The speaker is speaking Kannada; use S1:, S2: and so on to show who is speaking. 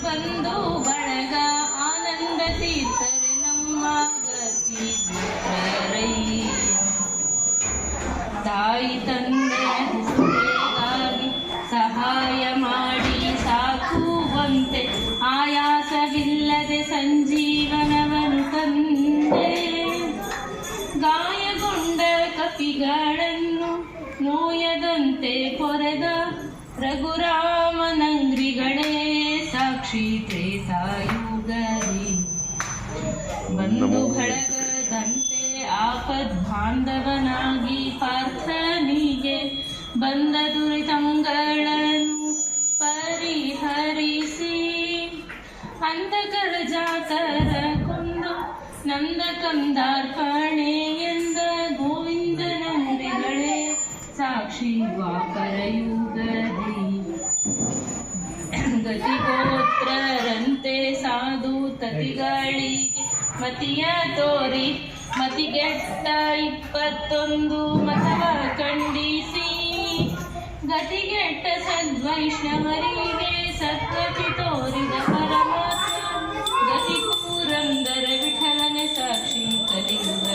S1: ಬಂಧು ಬಳಗ ಆನಂದ ತೀರ್ಥರೆ ನಮ್ಮ ಗತಿ ಬಿಟ್ಟರಯ್ಯ. ತಾಯಿ ತಂದೆಯ ಸೇವೆಗಾಗಿ ಸಹಾಯ ಮಾಡಿ ಸಾಕುವಂತೆ ಆಯಾಸವಿಲ್ಲದೆ ಸಂಜೀವನವನ್ನು ತಂದೆ. ಗಾಯಗೊಂಡ ಕಪಿಗಳನ್ನು ನೋಯದಂತೆ ಕೊರೆದ ರಘುರಾಮನಂಗ್ರಿಗಳೇ ಸಾಕ್ಷಿ ತ್ರೇತಾಯುಗದಿ. ಬಂಧು ಬಳಗದಂತೆ ಆಪದ್ ಬಾಂಧವನಾಗಿ ಪಾರ್ಥನಿಗೆ ಬಂದ ದುರಿತಗಳನ್ನು ಪರಿಹರಿಸಿ ಅಂತಕರ ಜಾತರ ಕೊಂದು ನಂದ ಕಂದಾರ್ಪಣೆ ಎಂದ ಗೋವಿಂದನಂದಿಗಳೇ ಸಾಕ್ಷಿ ದ್ವಾಪರಯುಗದಿ. ಗತಿಗೋತ್ರರಂತೆ ಸಾಧು ತತಿಗಳಿಗೆ ಮತಿಯ ತೋರಿ ಮತಿಗೆಟ್ಟ 21 ಮತವ ಖಂಡಿಸಿ ಗತಿಗೆಟ್ಟ ಸದ್ವೈಷ್ಣವರಿಗೆ ಸದ್ಗತಿ ತೋರಿದ ಪರಮಾತ್ಮ ಗತಿ ಪುರಂದರ ವಿಠಲನೆ ಸಾಕ್ಷಿ ಕಲಿಯುಗ